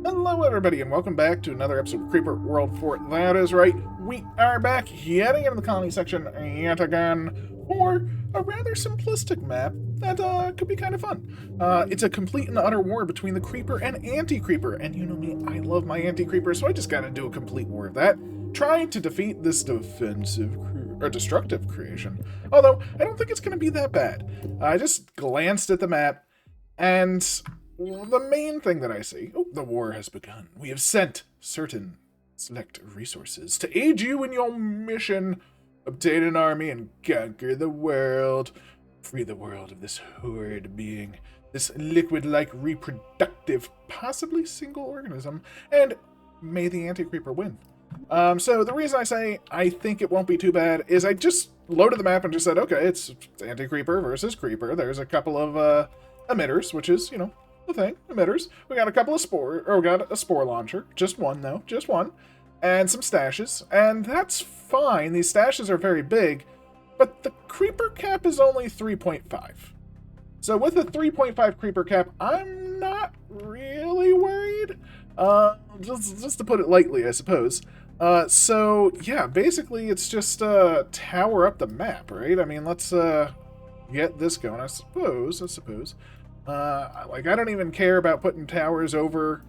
Hello, everybody, and welcome back to another episode of Creeper World 4. That is right, we are back heading into the colony section yet again for a rather simplistic map that could be kind of fun. It's a complete and utter war between the Creeper and Anti-Creeper, and you know me, I love my Anti-Creeper, so I just gotta do a complete war of that, trying to defeat this destructive creation. Although, I don't think it's gonna be that bad. I just glanced at the map, and the main thing that I see, the war has begun. We have sent certain select resources to aid you in your mission. Obtain an army and conquer the world. Free the world of this horrid being, this liquid-like reproductive, possibly single organism, and may the anti-creeper win. So the reason I say I think it won't be too bad is I just loaded the map and just said, okay, it's anti-creeper versus creeper. There's a couple of emitters, which is, the thing, emitters. We got a couple of we got a spore launcher. Just one, though. Just one. And some stashes. And that's fine. These stashes are very big. But the creeper cap is only 3.5. So with a 3.5 creeper cap, I'm not really worried. Just to put it lightly, I suppose. So, yeah, basically it's just tower up the map, right? I mean, let's get this going, I suppose. I don't even care about putting towers over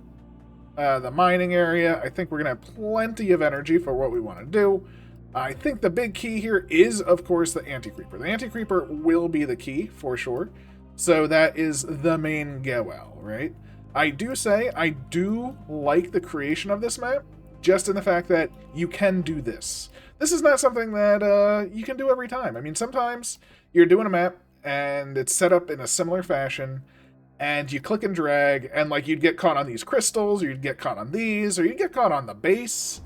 the mining area. I think we're going to have plenty of energy for what we want to do. I think the big key here is, of course, the anti-creeper. The anti-creeper will be the key, for sure. So that is the main goal, right? I do say I do like the creation of this map, just in the fact that you can do this. This is not something that you can do every time. I mean, sometimes you're doing a map, and it's set up in a similar fashion, and you click and drag, and like you'd get caught on these crystals, or you'd get caught on these, or you'd get caught on the base,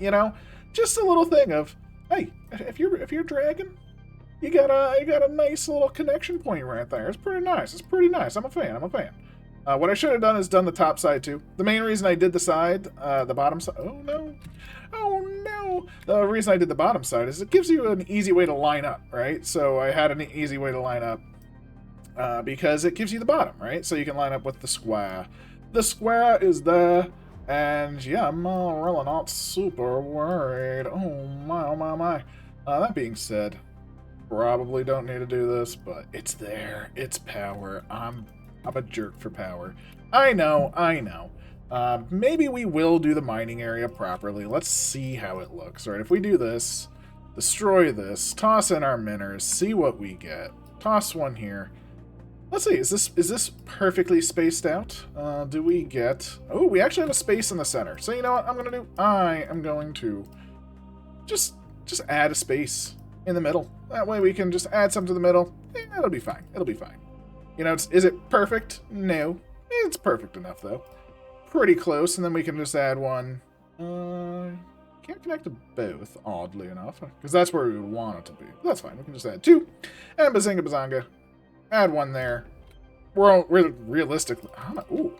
just a little thing of, hey, if you're dragging, you got a nice little connection point right there. It's pretty nice. I'm a fan. What I should have done is done the top side too. The main reason I did the side, the bottom side, oh no, the reason I did the bottom side is it gives you an easy way to line up, right? So I had an easy way to line up because it gives you the bottom, right? So you can line up with the square. The square is there, and yeah, I'm really not super worried. Oh my. That being said, probably don't need to do this, but it's there. It's power. I'm a jerk for power. I know. Maybe we will do the mining area properly. Let's see how it looks. All right, if we do this, destroy this, toss in our miners, see what we get. Toss one here. Let's see, is this perfectly spaced out? Do we get... Oh, we actually have a space in the center. So you know what I'm going to do? I am going to just add a space in the middle. That way we can just add some to the middle. It'll be fine. Is it perfect? No. It's perfect enough, though. Pretty close, and then we can just add one. Can't connect to both, oddly enough, because that's where we would want it to be. That's fine. We can just add two. And bazinga bazanga. Add one there. We're realistically... Ooh.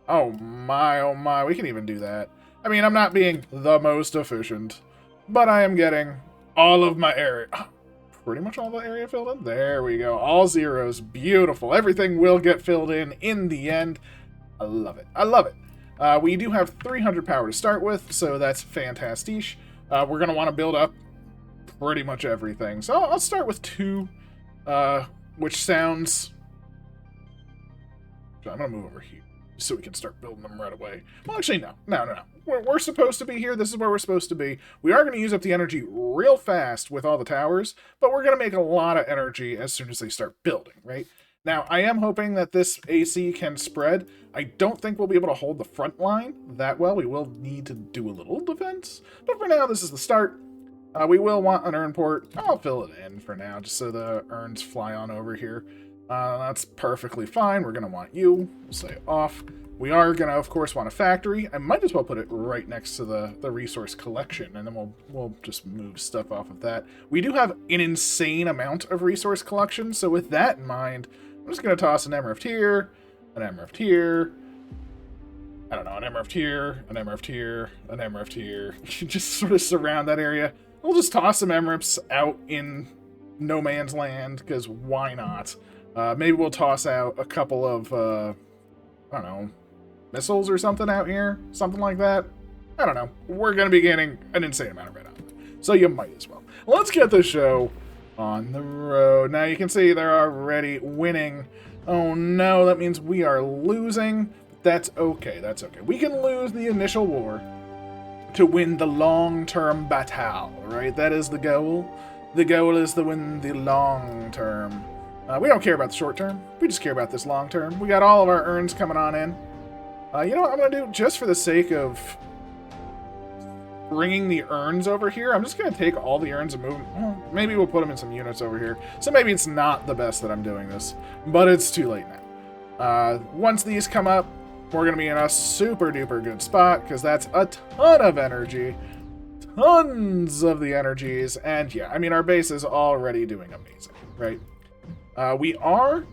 Oh my. We can even do that. I mean, I'm not being the most efficient, but I am getting all of my area... Pretty much all the area filled in. There we go. All zeros. Beautiful. Everything will get filled in the end. I love it. We do have 300 power to start with, so that's fantastic. We're going to want to build up pretty much everything. So I'll start with 2, which sounds... I'm going to move over here so we can start building them right away. Well, actually, no. We're supposed to be here. This is where we're supposed to be. We are going to use up the energy real fast with all the towers, but we're going to make a lot of energy as soon as they start building, right? Now, I am hoping that this AC can spread. I don't think we'll be able to hold the front line that well. We will need to do a little defense, but for now, this is the start. We will want an urn port. I'll fill it in for now, just so the urns fly on over here. That's perfectly fine. We're going to want you. We'll say off. We are going to, of course, want a factory. I might as well put it right next to the resource collection, and then we'll just move stuff off of that. We do have an insane amount of resource collection, so with that in mind, I'm just going to toss an emerald here, an emerald here, I don't know, an emerald here, an emerald here, an emerald here. Just sort of surround that area. We'll just toss some emeralds out in no man's land, because why not? Maybe we'll toss out a couple of, I don't know, missiles or something out here, something like that. I don't know. We're going to be gaining an insane amount of red on it, so you might as well. Let's get the show on the road. Now you can see they're already winning. Oh no, that means we are losing. That's okay, that's okay. We can lose the initial war to win the long-term battle, right? That is the goal. The goal is to win the long term. We don't care about the short term. We just care about this long term. We got all of our urns coming on in. You know what I'm going to do? Just for the sake of bringing the urns over here, I'm just going to take all the urns and move them. Well, maybe we'll put them in some units over here. So maybe it's not the best that I'm doing this, but it's too late now. Once these come up, we're going to be in a super duper good spot because that's a ton of energy. Tons of the energies. And yeah, I mean, our base is already doing amazing, right? We are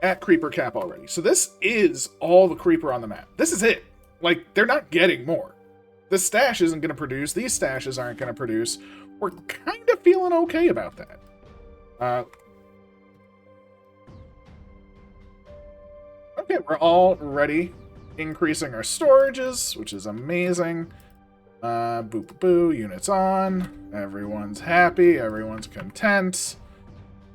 at creeper cap already. So this is all the creeper on the map. This is it. Like, they're not getting more. The stash isn't going to produce. These stashes aren't going to produce. We're kind of feeling okay about that. Okay, we're already increasing our storages, which is amazing. Boo, boo, boo, units on. Everyone's happy. Everyone's content.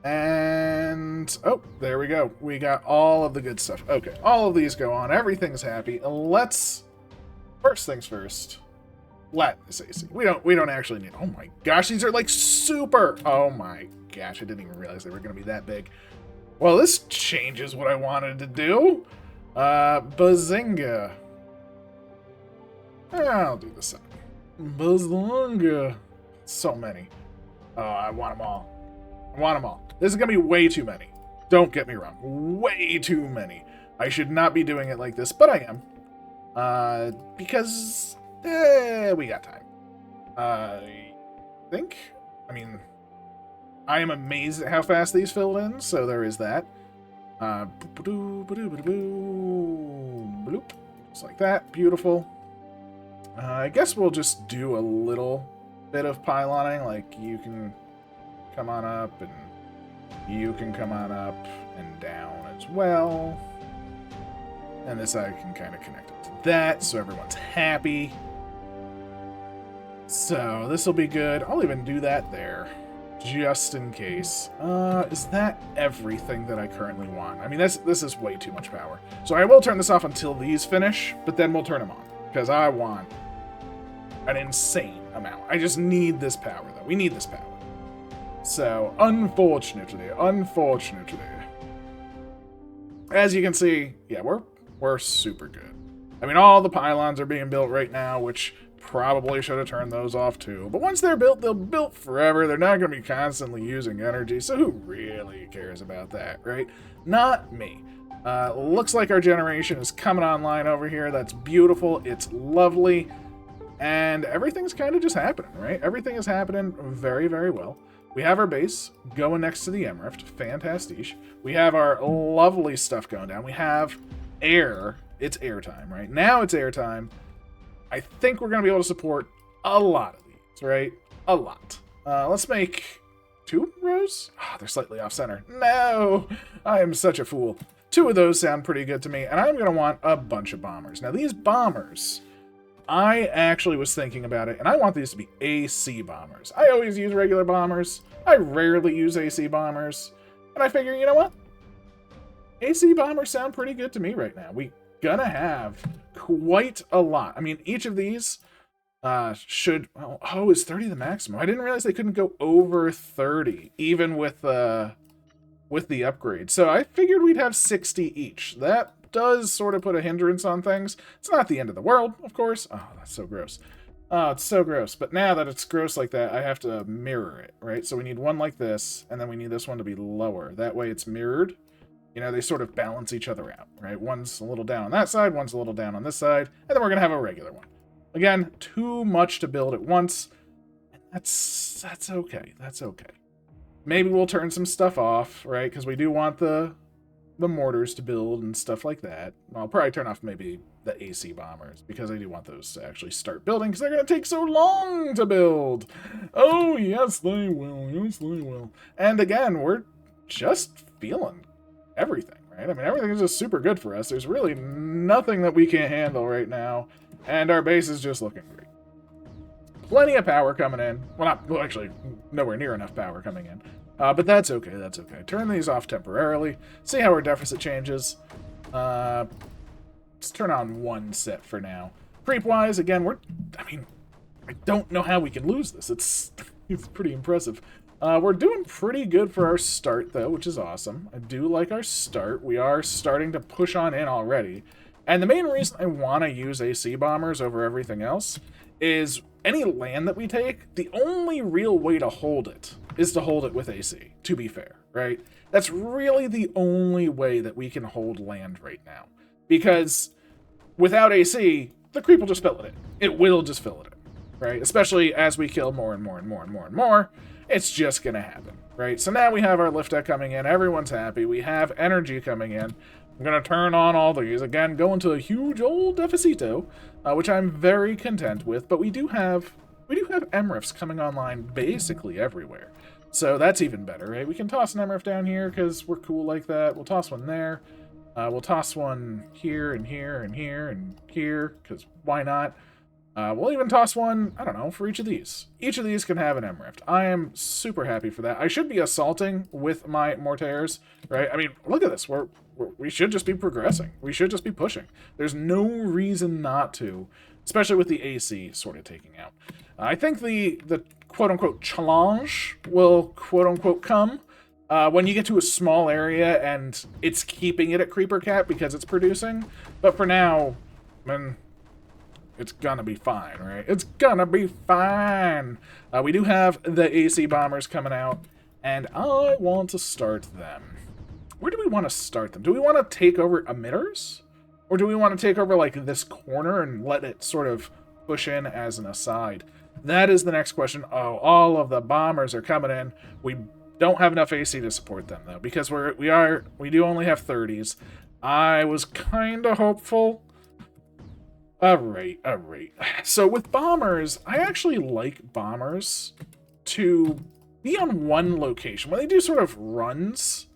And, oh, there we go. We got all of the good stuff. Okay, all of these go on. Everything's happy. Let's, first things first, let this AC. We don't actually need, oh my gosh, these are like super, oh my gosh, I didn't even realize they were going to be that big. Well, this changes what I wanted to do. Bazinga. I'll do the second. Bazinga. So many. Oh, I want them all. I want them all. This is going to be way too many. Don't get me wrong. Way too many. I should not be doing it like this, but I am. Because we got time. I think. I mean, I am amazed at how fast these filled in, so there is that. Just like that. Beautiful. I guess we'll just do a little bit of pyloning, like you can come on up and you can come on up and down as well. And this I can kind of connect it to that, so everyone's happy. So this will be good. I'll even do that there, just in case. Is that everything that I currently want? I mean, this is way too much power. So I will turn this off until these finish, but then we'll turn them on, because I want an insane amount. I just need this power, though. We need this power. So, unfortunately, as you can see, yeah, we're super good. I mean, all the pylons are being built right now, which probably should have turned those off too. But once they're built, they'll be built forever. They're not going to be constantly using energy, so who really cares about that, right? Not me. Looks like our generation is coming online over here. That's beautiful. It's lovely. And everything's kind of just happening, right? Everything is happening very, very well. We have our base going next to the Emrift. Fantastic. We have our lovely stuff going down. We have air. It's airtime, right? Now it's airtime. I think we're going to be able to support a lot of these, right? A lot. Let's make 2 rows? Oh, they're slightly off center. No! I am such a fool. 2 of those sound pretty good to me, and I'm going to want a bunch of bombers. Now, these bombers, I actually was thinking about it, and I want these to be AC bombers. I always use regular bombers. I rarely use AC bombers. And I figure, you know what? AC bombers sound pretty good to me right now. We gonna have quite a lot. I mean, each of these should... Oh, is 30 the maximum? I didn't realize they couldn't go over 30, even with the upgrade. So I figured we'd have 60 each. That does sort of put a hindrance on things. It's not the end of the world, of course. Oh, that's so gross. Oh, it's so gross. But now that it's gross like that, I have to mirror it, right? So we need one like this, and then we need this one to be lower. That way it's mirrored. You know, they sort of balance each other out, right? One's a little down on that side, one's a little down on this side, and then we're going to have a regular one. Again, too much to build at once. That's okay. That's okay. Maybe we'll turn some stuff off, right? Because we do want the mortars to build and stuff like that. I'll probably turn off maybe the AC bombers, because I do want those to actually start building, because they're going to take so long to build. Oh, yes, they will. Yes, they will. And again, we're just feeling everything, right? I mean, everything is just super good for us. There's really nothing that we can't handle right now, and our base is just looking great. Plenty of power coming in. Well, actually, nowhere near enough power coming in. But that's okay, that's okay. Turn these off temporarily. See how our deficit changes. Let's turn on one set for now. Creep-wise, again, I don't know how we can lose this. It's pretty impressive. We're doing pretty good for our start, though, which is awesome. I do like our start. We are starting to push on in already. And the main reason I want to use AC bombers over everything else is any land that we take, the only real way to hold it is to hold it with AC, to be fair, right? That's really the only way that we can hold land right now. Because without AC, the creep will just fill it in. It will just fill it in, right? Especially as we kill more and more and more and more and more, it's just going to happen, right? So now we have our lift deck coming in. Everyone's happy. We have energy coming in. I'm going to turn on all these. Again, go into a huge old deficito, which I'm very content with. But we do have MRIFs coming online basically everywhere. So that's even better, right? We can toss an MRIF down here because we're cool like that. We'll toss one there. We'll toss one here and here and here and here because why not? We'll even toss one, I don't know, for each of these. Each of these can have an MRIF. I am super happy for that. I should be assaulting with my mortars, right? I mean, look at this. We should just be progressing. We should just be pushing. There's no reason not to, especially with the AC sort of taking out. I think the quote-unquote challenge will quote-unquote come when you get to a small area and it's keeping it at Creeper Cap because it's producing. But for now, it's gonna be fine, right? It's gonna be fine. We do have the AC bombers coming out, and I want to start them. Where do we want to start them? Do we want to take over emitters? Or do we want to take over, like, this corner and let it sort of push in as an aside? That is the next question. Oh, all of the bombers are coming in. We don't have enough AC to support them, though, because we do only have 30s. I was kind of hopeful. Alright. So with bombers, I actually like bombers to be on one location. When they do sort of runs,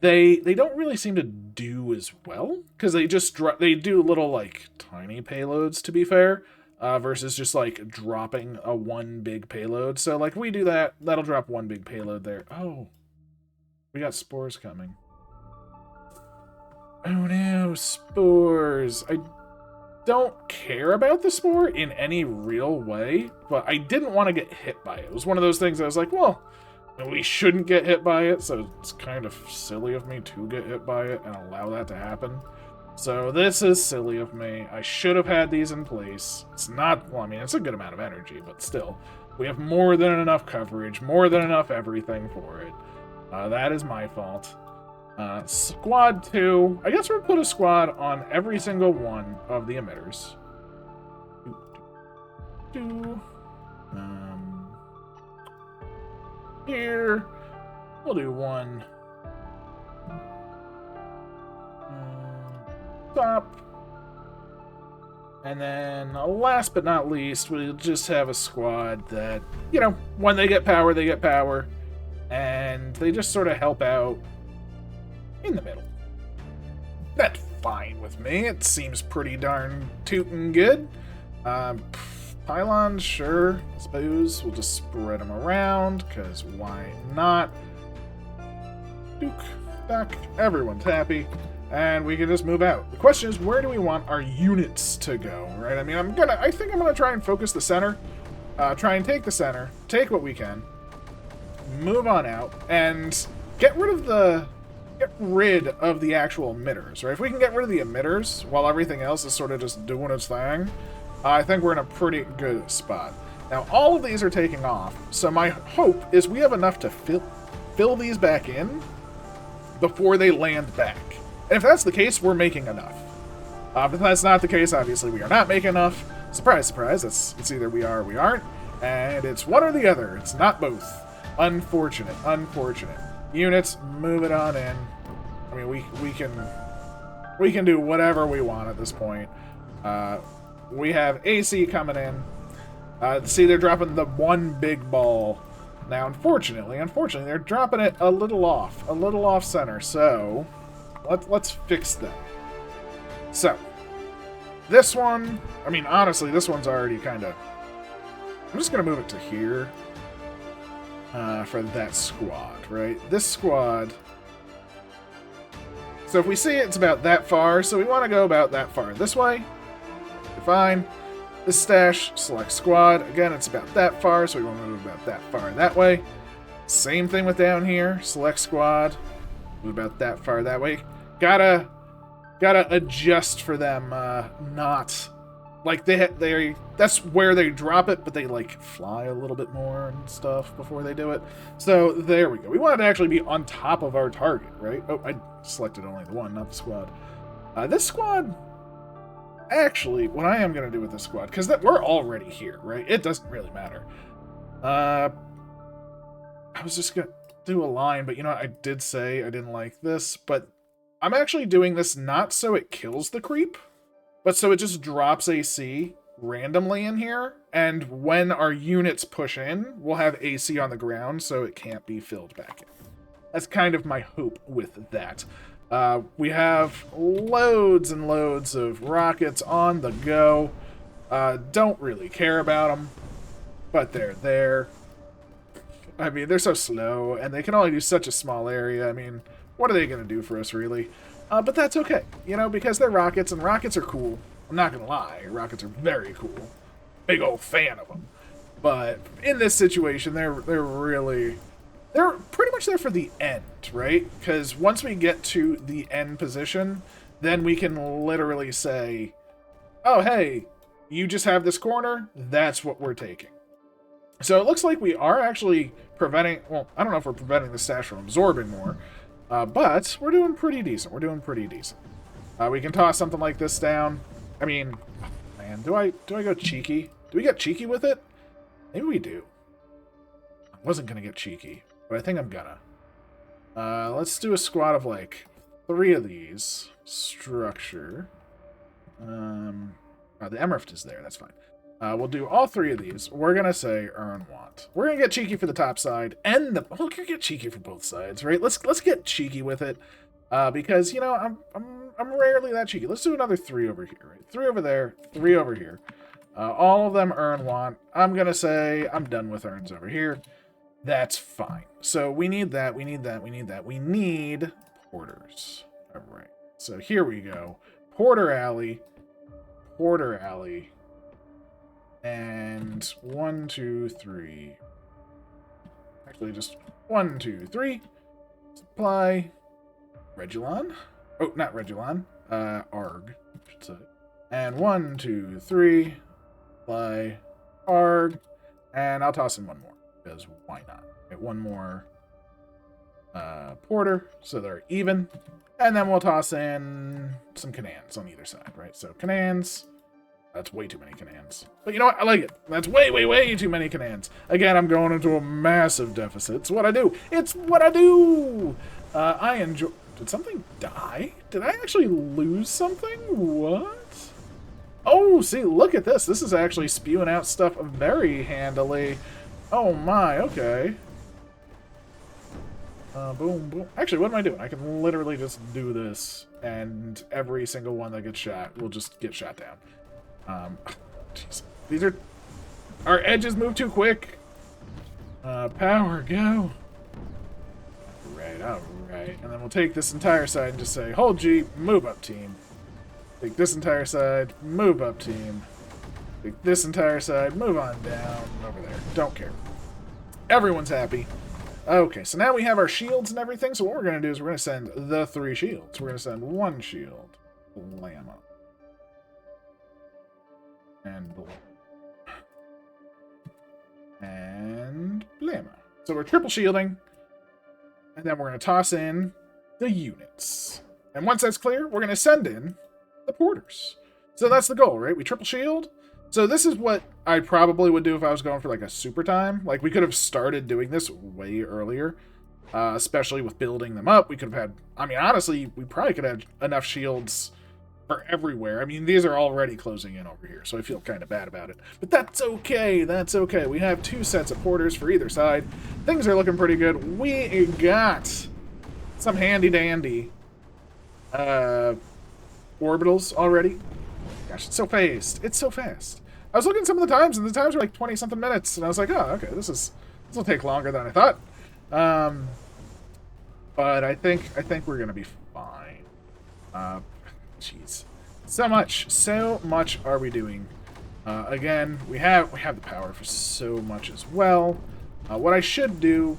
they don't really seem to do as well, because they do little, like, tiny payloads, to be fair, versus just, like, dropping a one big payload. So, like, we do that, that'll drop one big payload there. Oh, we got spores coming. Oh no, spores. I don't care about the spore in any real way, but I didn't want to get hit by it. It was one of those things I was like, well, we shouldn't get hit by it, so it's kind of silly of me to get hit by it and allow that to happen. So this is silly of me. I should have had these in place. It's not, well, I mean, it's a good amount of energy, but still. We have more than enough coverage, more than enough everything for it. That is my fault. Squad 2. I guess we'll put a squad on every single one of the emitters. Here. We'll do one. Stop. And then, last but not least, we'll just have a squad that, you know, when they get power, they get power. And they just sort of help out in the middle. That's fine with me. It seems pretty darn tootin' good. Pylons, sure. I suppose we'll just spread them around, because why not? Duke, back, everyone's happy, and we can just move out. The question is, where do we want our units to go, right? I mean, I think I'm gonna try and focus the center, try and take the center, take what we can, move on out, and get rid of the actual emitters, right? If we can get rid of the emitters while everything else is sort of just doing its thing, I think we're in a pretty good spot. Now, all of these are taking off, so my hope is we have enough to fill these back in before they land back. And if that's the case, we're making enough. If that's not the case, obviously we are not making enough. Surprise, surprise, it's either we are or we aren't, and it's one or the other. It's not both. Unfortunate. Units, move it on in. I mean, we can do whatever we want at this point. We have AC coming in. See, they're dropping the one big ball. Now, unfortunately, they're dropping it a little off center. So, Let's fix them. So, this one, I mean, honestly, this one's already kind of... I'm just going to move it to here for that squad, right? This squad... So if we see it, it's about that far, so we want to go about that far this way. Fine. This stash, select squad. Again, it's about that far, so we want to move about that far that way. Same thing with down here. Select squad. Move about that far that way. Gotta adjust for them not... Like, that's where they drop it, but they, like, fly a little bit more and stuff before they do it. So, there we go. We want it to actually be on top of our target, right? Oh, I selected only the one, not the squad. This squad... Actually, what I am going to do with this squad, because we're already here, right? It doesn't really matter. I was just going to do a line, but, you know, I did say I didn't like this, but I'm actually doing this not so it kills the creep, but so it just drops AC randomly in here, and when our units push in, we'll have AC on the ground, so it can't be filled back in. That's kind of my hope with that. We have loads and loads of rockets on the go. Don't really care about them, but they're there. I mean, they're so slow, and they can only do such a small area. I mean, what are they going to do for us, really? But that's okay, you know, because they're rockets, and rockets are cool. I'm not going to lie, rockets are very cool. Big old fan of them. But in this situation, they're really... They're pretty much there for the end, right? Because once we get to the end position, then we can literally say, oh, hey, you just have this corner, that's what we're taking. So it looks like we are actually preventing, well, I don't know if we're preventing the stash from absorbing more, but we're doing pretty decent. We're doing pretty decent. We can toss something like this down. I mean, man, do I go cheeky? Do we get cheeky with it? Maybe we do. I wasn't going to get cheeky, but I think I'm gonna. Let's do a squad of, like, 3 of these. Structure. The Emerald is there, that's fine. We'll do all 3 of these. We're gonna say earn want. We're gonna get cheeky for the top side, and the... Well, we're gonna get cheeky for both sides, right? Let's get cheeky with it. Because, you know, I'm rarely that cheeky. Let's do another 3 over here, right? 3 over there, 3 over here. All of them earn want. I'm gonna say I'm done with earns over here. That's fine. So we need that, we need that, we need that. We need porters. All right. So here we go. Porter alley. Porter alley. And 1, 2, 3. Actually, just 1, 2, 3. Supply. Regulon. Oh, not Regulon. Arg, I should say. And 1, 2, 3. Supply. Arg. And I'll toss in 1 more. Because why not? Get 1 more porter, so they're even. And then we'll toss in some Canans on either side, right? So Canans. That's way too many Canans. But you know what? I like it. That's way, way, way too many Canans. Again, I'm going into a massive deficit. It's what I do. It's what I do! I enjoy... Did something die? Did I actually lose something? What? Oh, see, look at this. This is actually spewing out stuff very handily. Oh my, okay. Boom, boom. Actually, what am I doing? I can literally just do this, and every single one that gets shot will just get shot down. Jeez. These are... Our edges move too quick. Power, go. Alright. And then we'll take this entire side and just say, hold G, move up team. Take this entire side, move up team. Take this entire side, move on down, over there. Don't care. Everyone's happy. Okay, so now we have our shields and everything, so what we're going to do is we're going to send the 3 shields. We're going to send 1 shield. Blammo. And blammo. And blammo. So we're triple shielding. And then we're going to toss in the units. And once that's clear, we're going to send in the porters. So that's the goal, right? We triple shield. So this is what I probably would do if I was going for like a super time. Like we could have started doing this way earlier, especially with building them up. We could have had, I mean, honestly, we probably could have enough shields for everywhere. I mean, these are already closing in over here, so I feel kind of bad about it. But that's okay, that's okay. We have 2 sets of porters for either side. Things are looking pretty good. We got some handy dandy uh, orbitals already. Gosh, it's so fast. It's so fast. I was looking at some of the times, and the times were like 20-something minutes, and I was like, oh, okay, this will take longer than I thought. But I think we're gonna be fine. Jeez, so much are we doing? Again, we have the power for so much as well. What I should do,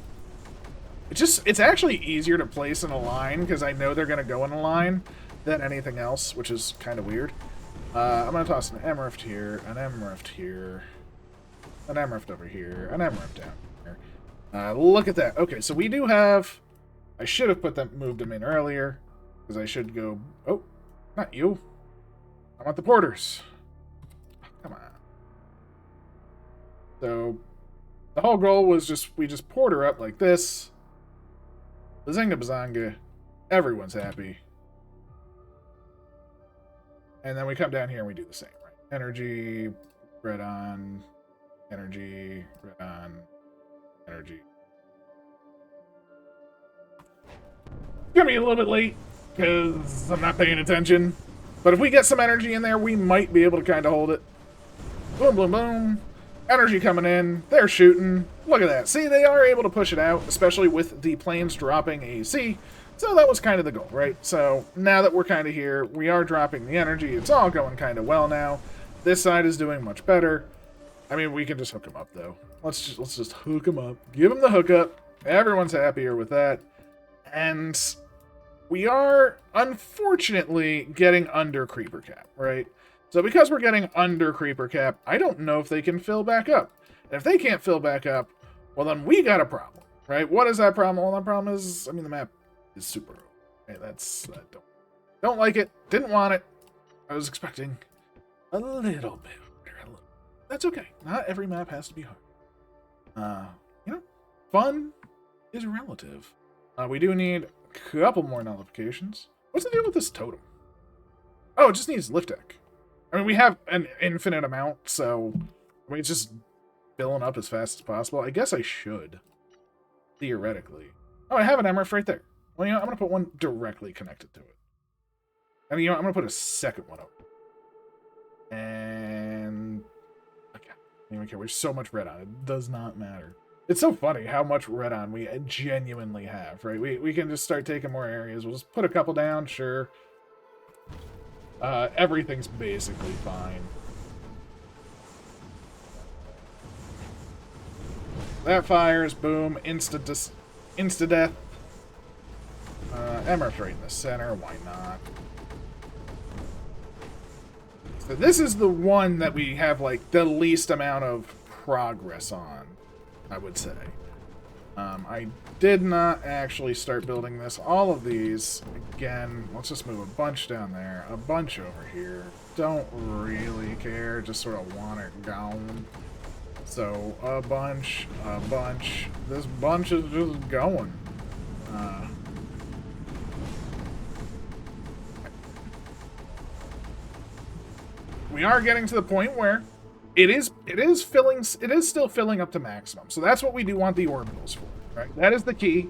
it's actually easier to place in a line because I know they're gonna go in a line than anything else, which is kind of weird. I'm gonna toss an M-rift here, an M-rift here, an M-rift over here, an M-rift down here. Look at that. Okay, so we do have. I should have moved them in earlier, because I should go. Oh, not you. I want the porters. Come on. So the whole goal was we just porter up like this. Bazinga bazanga. Everyone's happy. And then we come down here and we do the same, right? Energy, red on, energy, red on, energy. It's gonna be a little bit late because I'm not paying attention. But if we get some energy in there, we might be able to kind of hold it. Boom, boom, boom. Energy coming in. They're shooting. Look at that. See, they are able to push it out, especially with the planes dropping AC. So that was kind of the goal, right? So now that we're kind of here, we are dropping the energy. It's all going kind of well now. This side is doing much better. I mean, we can just hook them up, though. Let's just hook them up. Give them the hookup. Everyone's happier with that. And we are, unfortunately, getting under creeper cap, right? So because we're getting under creeper cap, I don't know if they can fill back up. And if they can't fill back up, well, then we got a problem, right? What is that problem? Well, that problem is, I mean, the map is super. Okay, that's don't like it. Didn't want it. I was expecting a little bit harder. That's okay. Not every map has to be hard. Fun is relative. We do need a couple more nullifications. What's the deal with this totem? Oh, it just needs lift deck. I mean, we have an infinite amount, so I mean, it's just filling up as fast as possible. I guess I should, theoretically. Oh, I have an MRF right there. Well, I'm going to put one directly connected to it. I mean, I'm going to put a second one up. And okay, I don't even care. There's so much red on it. It does not matter. It's so funny how much red on we genuinely have, right? We can just start taking more areas. We'll just put a couple down, sure. Everything's basically fine. That fires, boom, insta-death. MRF's right in the center, why not? So this is the one that we have, like, the least amount of progress on, I would say. I did not actually start building this. All of these, again, let's just move a bunch down there, a bunch over here. Don't really care, just sort of want it gone. So, a bunch. This bunch is just going. We are getting to the point where it is still filling up to maximum. So that's what we do want the orbitals for, right? That is the key.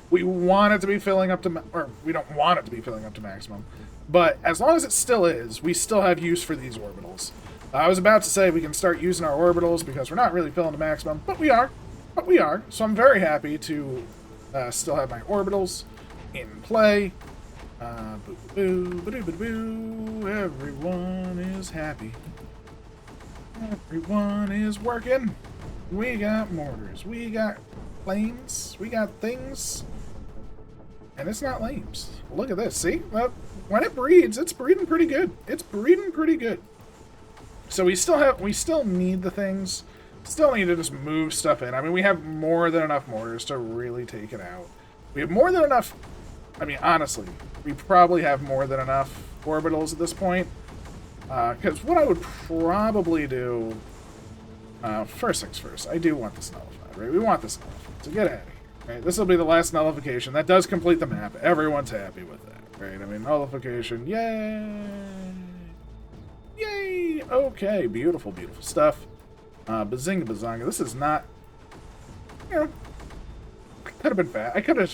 We want it to be filling up to, or we don't want it to be filling up to maximum. But as long as it still is, we still have use for these orbitals. I was about to say we can start using our orbitals because we're not really filling to maximum, but we are. So I'm very happy to still have my orbitals in play. Boo. Everyone is happy. Everyone is working. We got mortars. We got planes. We got things. And it's not lames. Look at this. See? When it breeds, it's breeding pretty good. So we still need the things. Still need to just move stuff in. I mean, we have more than enough mortars to really take it out. We have more than enough. I mean, honestly, we probably have more than enough orbitals at this point. Because what I would probably do... first things first, I do want this nullified, right? We want this nullified, so get at it. Right? This will be the last nullification. That does complete the map. Everyone's happy with that, right? I mean, nullification, yay! Yay! Okay, beautiful stuff. Bazinga bazonga. This is not... You know... Could have been bad. I should have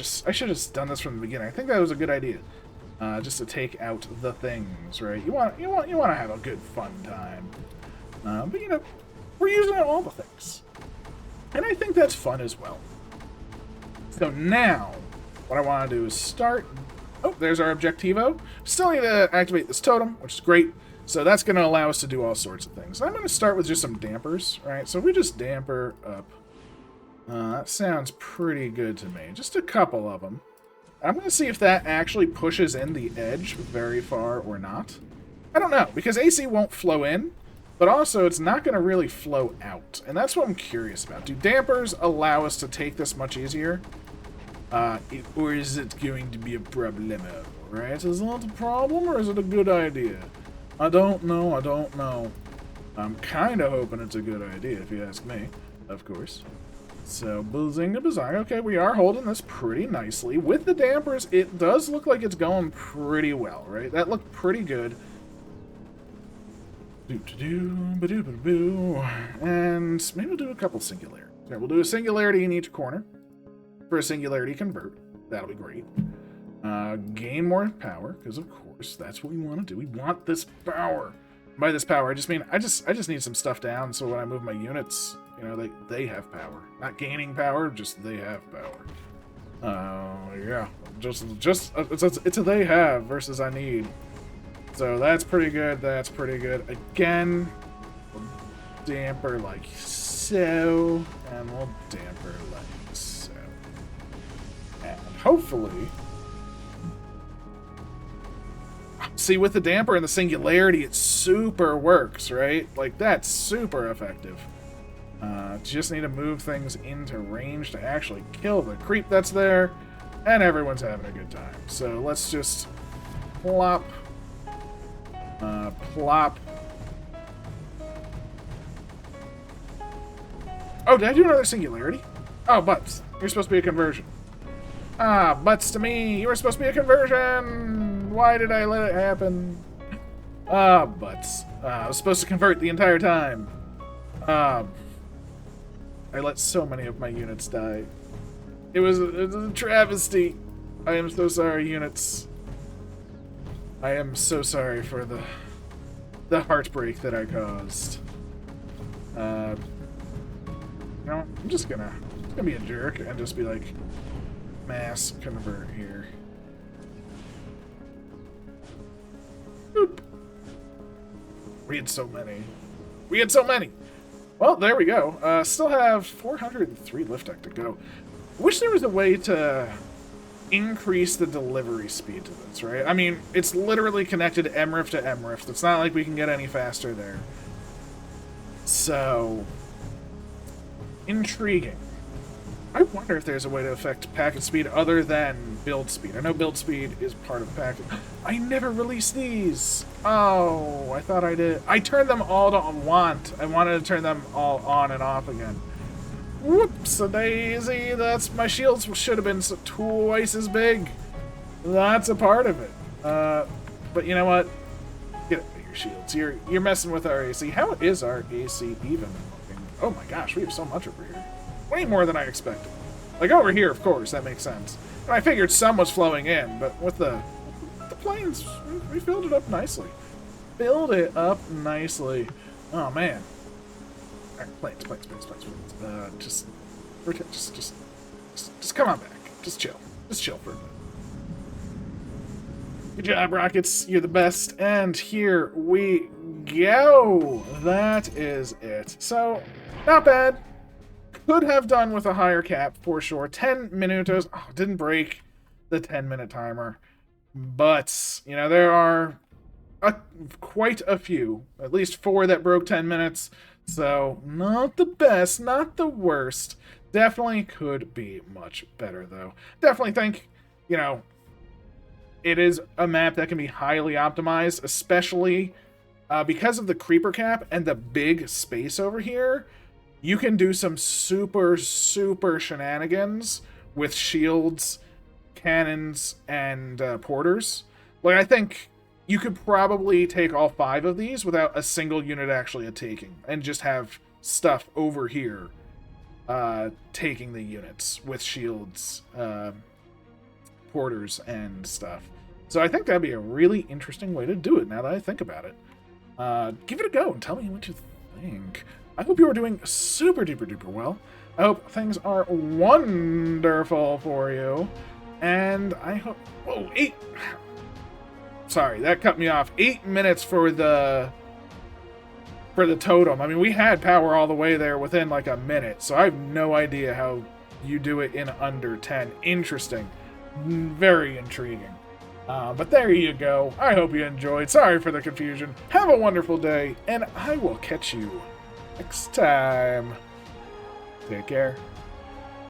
just done this from the beginning. I think that was a good idea. just to take out the things, right? You want to have a good fun time, but you know, we're using all the things, and I think that's fun as well. So now, what I want to do is start. Oh, there's our Objectivo. Still need to activate this totem, which is great. So that's going to allow us to do all sorts of things. I'm going to start with just some dampers, right? So if we just damper up. That sounds pretty good to me. Just a couple of them. I'm going to see if that actually pushes in the edge very far or not. I don't know, because AC won't flow in, but also it's not going to really flow out. And that's what I'm curious about. Do dampers allow us to take this much easier? Or is it going to be a problemo, right? Is it a problem, or is it a good idea? I don't know, I don't know. I'm kind of hoping it's a good idea, if you ask me, of course. So, Bazinga Bazang. Okay, we are holding this pretty nicely. With the dampers, it does look like it's going pretty well, right? That looked pretty good. And maybe we'll do a couple singularities. Yeah, we'll do a singularity in each corner for a singularity convert. That'll be great. Gain more power, because of course that's what we want to do. We want this power. By this power, I just mean I just need some stuff down so when I move my units, you know, they have power. Not gaining power, just they have power. Yeah, just it's a they have versus I need. So that's pretty good. That's pretty good. Again, we'll damper like so, and we'll damper like so, and hopefully. See, with the damper and the singularity, it super works, right? Like, that's super effective. Just need to move things into range to actually kill the creep that's there, and everyone's having a good time. So let's just plop, plop. Oh, did I do another singularity? Oh, butts. You're supposed to be a conversion. Ah, butts to me. You were supposed to be a conversion. Why did I let it happen? Ah, butts. I was supposed to convert the entire time. I let so many of my units die. It was a travesty. I am so sorry, units. I am so sorry for the heartbreak that I caused. You know, I'm just gonna be a jerk and just be like, mass convert here. Boop. We had so many. We had so many. Well, there we go. Still have 403 lift deck to go. Wish there was a way to increase the delivery speed to this, right? I mean, it's literally connected MRIF to MRIF. It's not like we can get any faster there. So, intriguing. I wonder if there's a way to affect packet speed other than build speed. I know build speed is part of packet. I never released these. Oh, I thought I did. I turned them all to want. I wanted to turn them all on and off again. Whoops, a daisy. That's my shields should have been twice as big. That's a part of it. But you know what? Get your shields. You're messing with our AC. How is our AC even looking? Oh my gosh, we have so much over here. Way more than I expected. Like over here, of course, that makes sense. And I figured some was flowing in, but with the planes, we filled it up nicely. Filled it up nicely. Oh man. Alright, planes. Just come on back. Just chill. Just chill for a minute. Good job, Rockets. You're the best. And here we go. That is it. So, not bad. Could have done with a higher cap, for sure. 10 minutos. Oh, didn't break the 10-minute timer. But, you know, there are quite a few. At least 4 that broke 10 minutes. So, not the best, not the worst. Definitely could be much better, though. Definitely think, you know, it is a map that can be highly optimized, especially because of the creeper cap and the big space over here. You can do some super shenanigans with shields, cannons, and porters. Like, I think you could probably take all 5 of these without a single unit actually taking, and just have stuff over here taking the units with shields, porters, and stuff. So I think that'd be a really interesting way to do it now that I think about it. Give it a go and tell me what you think. I hope you are doing super duper duper well. I hope things are wonderful for you. And I hope... Whoa, 8... Sorry, that cut me off. 8 minutes for the totem. I mean, we had power all the way there within like a minute, so I have no idea how you do it in under 10. Interesting. Very intriguing. But there you go. I hope you enjoyed. Sorry for the confusion. Have a wonderful day, and I will catch you next time. Take care.